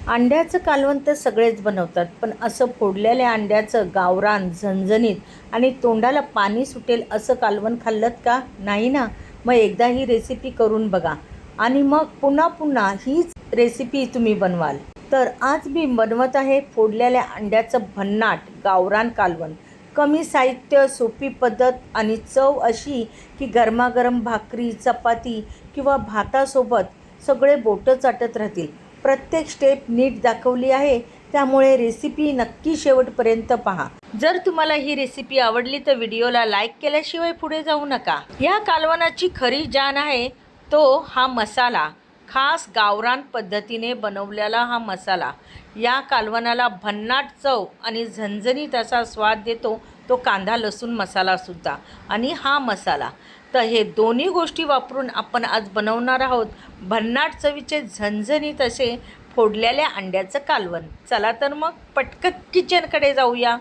अंड्याचं कालवण तर सगळेच बनवतात, पण असं फोडलेल्या अंड्याचं गावरान झणझणीत आणि तोंडाला पाणी सुटेल असं कालवण खाल्लत का? नाही ना? मग एकदा ही रेसिपी करून बघा आणि मग पुन्हा पुन्हा हीच रेसिपी तुम्ही बनवाल. तर आज मी बनवत आहे फोडलेल्या अंड्याचं भन्नाट गावरान कालवण. कमी साहित्य, सोपी पद्धत आणि चव अशी की गरमागरम भाकरी, चपाती किंवा भातासोबत सगळे बोटं चाटत राहतील. प्रत्येक स्टेप नीट दाखवली आहे, त्यामुळे रेसिपी नक्की शेवटपर्यंत पहा. जर तुम्हाला ही रेसिपी आवडली तर व्हिडिओला लाईक केल्याशिवाय पुढे जाऊ नका. या कालवणाची खरी जान आहे तो हा मसाला, खास गावरान पद्धतीने बनवलेला हा मसाला. या कालवणाला भन्नाट चव आणि झणझणीत असा स्वाद देतो तो कांदा लसूण मसालासुद्धा आणि हा मसाला. तर हे दोन्ही गोष्टी वापरून आपण आज बनवणार आहोत भन्नाट चवीचे झणझणीत असे फोडलेल्या अंड्याचं कालवण. चला तर मग पटकन किचनकडे जाऊया.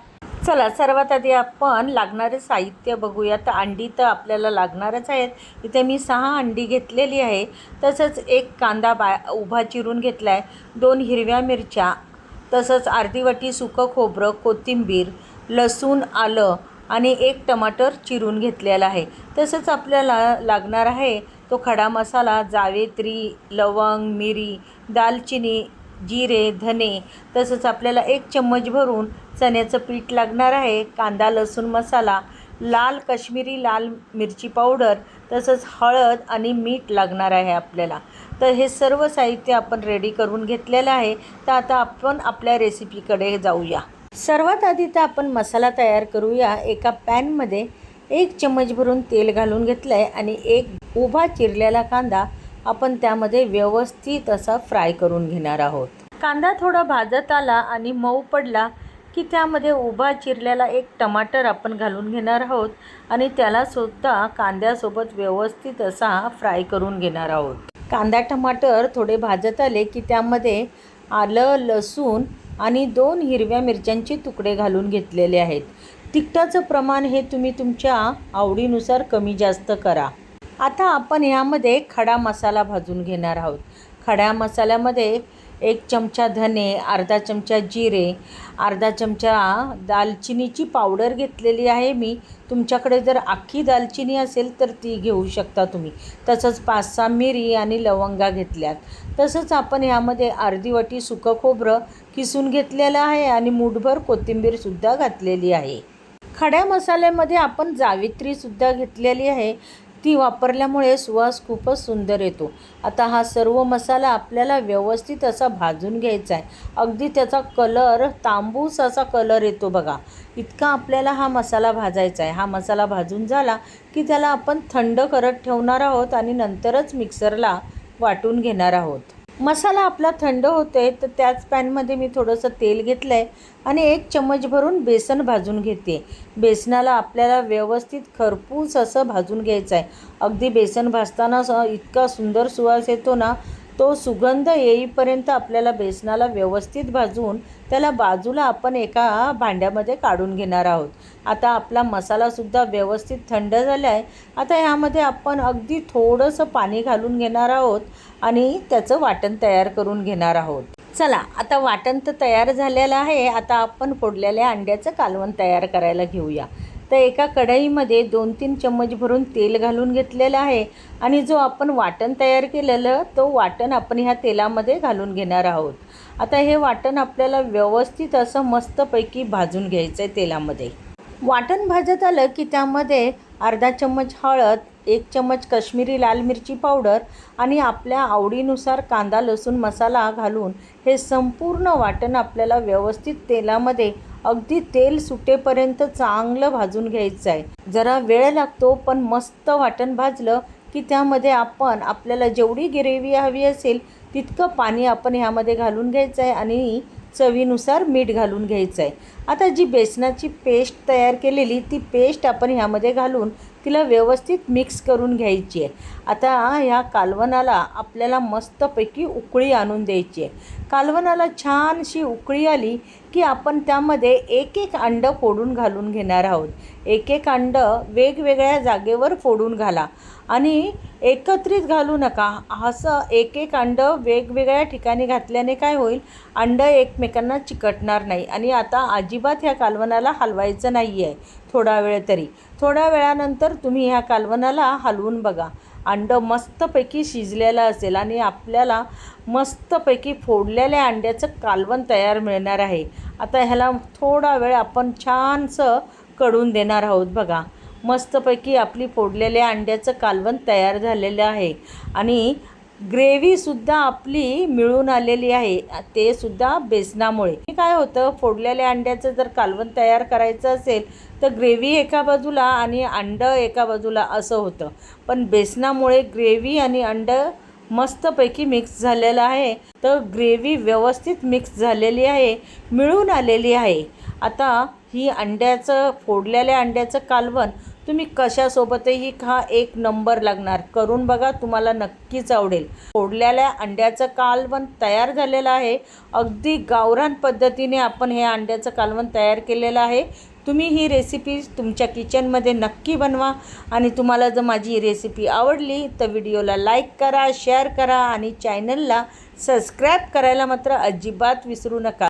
चला, सर्वात आधी आपण लागणारे साहित्य बघूया. तर अंडी तर आपल्याला लागणारच आहेत. इथे मी 6 अंडी घेतलेली आहे. तसंच एक कांदा उभा चिरून घेतला आहे, 2 हिरव्या मिरच्या, तसंच अर्धी वाटी सुकं खोबरं, कोथिंबीर, लसूण, आलं आणि 1 टमाटर चिरून घेतलेला आहे. तसंच आपल्याला लागणार आहे तो खडा मसाला, जावेत्री, लवंग, मिरी, दालचिनी, जिरे, धने. तसंच आपल्याला 1 चम्मच भरून चण्याचं पीठ लागणार आहे, कांदा लसूण मसाला, लाल काश्मीरी लाल मिरची पावडर, तसंच हळद आणि मीठ लागणार आहे आपल्याला. तर हे सर्व साहित्य आपण रेडी करून घेतलेलं आहे. तर आता आपण आपल्या रेसिपीकडे जाऊया. सर्वात आधी तर आपण मसाला तयार करूया. एका पॅनमध्ये 1 चम्मच भरून तेल घालून घेतलं आहे आणि 1 उभा चिरलेला कांदा आपण त्यामध्ये व्यवस्थित असा फ्राय करून घेणार आहोत. कांदा थोडा भाजत आला आणि मऊ पडला की त्यामध्ये उभा चिरलेला 1 टमाटर आपण घालून घेणार आहोत आणि त्यालासुद्धा कांद्यासोबत व्यवस्थित असा फ्राय करून घेणार आहोत. कांदा टमाटर थोडे भाजत आले की त्यामध्ये आलं, लसूण आणि 2 हिरव्या मिरच्यांचे तुकडे घालून घेतलेले आहेत. तिखटाचं प्रमाण हे तुम्ही तुमच्या आवडीनुसार कमी जास्त करा. आता आपण यामध्ये खडा मसाला भाजून घेणार आहोत. खड्या मसाल्यामध्ये 1 चमचा धने, अर्धा चमचा जिरे, अर्धा चमचा दालचिनीची पावडर घेतलेली आहे मी. तुमच्याकडे जर अख्खी दालचिनी असेल तर ती घेऊ शकता तुम्ही. तसंच 5-6 मिरी आणि लवंगा घेतल्यात. तसंच आपण यामध्ये अर्धी वाटी सुकं खोबरं किसून घेतलेलं आहे आणि मूठभर कोथिंबीरसुद्धा घातलेली आहे. खड्या मसाल्यामध्ये आपण जावित्रीसुद्धा घेतलेली आहे. ती वापरल्यामुळे सुवास खूपच सुंदर येतो. आता हा सर्व मसाला आपल्याला व्यवस्थित असा भाजून घ्यायचा आहे. अगदी त्याचा कलर तांबूस असा कलर येतो बघा, इतका आपल्याला हा मसाला भाजायचा आहे. हा मसाला भाजून झाला की त्याला आपण थंड करत ठेवणार आहोत आणि नंतरच मिक्सरला वाटून घेणार आहोत. मसाला आपला थंड होते तर त्याच पॅनमध्ये मी थोडंसं तेल घेतलं आहे आणि 1 चम्मच भरून बेसन भाजून घेते. बेसनाला आपल्याला व्यवस्थित खरपूस असं भाजून घ्यायचं आहे. अगदी बेसन भाजताना इतका सुंदर सुवास येतो ना, तो सुगंध येईपर्यंत आपल्याला बेसनाला व्यवस्थित भाजून त्याला बाजूला आपण एका भांड्यामध्ये काढून घेणार आहोत. आता आपला मसालासुद्धा व्यवस्थित थंड झाला आहे. आता यामध्ये आपण अगदी थोडंसं पाणी घालून घेणार आहोत आणि त्याचं वाटण तयार करून घेणार आहोत. चला, आता वाटण तर तयार झालेलं आहे. आता आपण फोडलेल्या अंड्याचं कालवण तयार करायला घेऊया. तर एका कढईमध्ये 2-3 चम्मच भरून तेल घालून घेतलेलं आहे आणि जो आपण वाटण तयार केलेलं तो वाटण आपण ह्या तेलामध्ये घालून घेणार आहोत. आता हे वाटण आपल्याला व्यवस्थित असं मस्तपैकी भाजून घ्यायचं आहे तेलामध्ये. वाटण भाजत आलं की त्यामध्ये अर्धा चम्मच हळद, 1 चम्मच काश्मीरी लाल मिरची पावडर आणि आपल्या आवडीनुसार कांदा लसूण मसाला घालून हे संपूर्ण वाटण आपल्याला व्यवस्थित तेलामध्ये अगदी तेल सुटेपर्यंत चांगलं भाजून घ्यायचं आहे. जरा वेळ लागतो, पण मस्त वाटण भाजलं की त्यामध्ये आपण आपल्याला जेवढी ग्रेव्ही हवी असेल तितकं पाणी आपण ह्यामध्ये घालून घ्यायचं आहे आणि चवीनुसार मीठ घालून घ्यायचं आहे. आता जी बेसनाची पेस्ट तयार केलेली ती पेस्ट आपण ह्यामध्ये घालून तिला व्यवस्थित मिक्स करून घ्यायची आहे. आता ह्या कालवणाला आपल्याला मस्तपैकी उकळी आणून द्यायची आहे. कालवणाला छानशी उकळी आली की आपण त्यामध्ये 1-1 अंडं फोडून घालून घेणार आहोत. 1-1 अंडं वेगवेगळ्या जागेवर फोडून घाला. आणि एकत्रित घालू नका. असं एक एक अंडं वेगवेगळ्या ठिकाणी घातल्याने काय होईल, अंडं एकमेकांना चिकटणार नाही. आणि आता अजिबात ह्या कालवणाला हलवायचं नाही आहे थोडा वेळ तरी. थोड्या वेळानंतर तुम्ही ह्या कालवणाला हलवून बघा. अंडं मस्तपैकी शिजलेलं असेल आणि आपल्याला मस्तपैकी फोडलेल्या अंड्याचं कालवण तयार मिळणार आहे. आता ह्याला थोडा वेळ आपण छानसं कढून देणार आहोत. बघा, मस्तपैकी आपली फोडलेल्या अंड्याचं कालवण तयार झालेलं आहे आणि ग्रेव्हीसुद्धा आपली मिळून आलेली आहे, ते सुद्धा बेसनामुळे. काय होतं, फोडलेल्या अंड्याचं जर कालवण तयार करायचं असेल तर ग्रेव्ही एका बाजूला आणि अंडं एका बाजूला असं होतं. पण बेसनामुळे ग्रेव्ही आणि अंडं मस्तपैकी मिक्स झालेलं आहे. तर ग्रेव्ही व्यवस्थित मिक्स झालेली आहे, मिळून आलेली आहे. आता ही फोडलेल्या अंड्याचं कालवण तुम्ही कशासोबतही खा, एक नंबर लागणार. करून बघा, तुम्हाला नक्कीच आवडेल. फोडलेल्या अंड्याचं कालवण तयार झालेलं आहे. अगदी गावरान पद्धतीने आपण हे अंड्याचं कालवण तयार केलेलं आहे. तुम्ही ही रेसिपी तुमच्या किचनमध्ये नक्की बनवा. आणि तुम्हाला जर माझी ही रेसिपी आवडली तर व्हिडिओला लाईक करा, शेअर करा आणि चॅनलला सबस्क्राईब करायला मात्र अजिबात विसरू नका.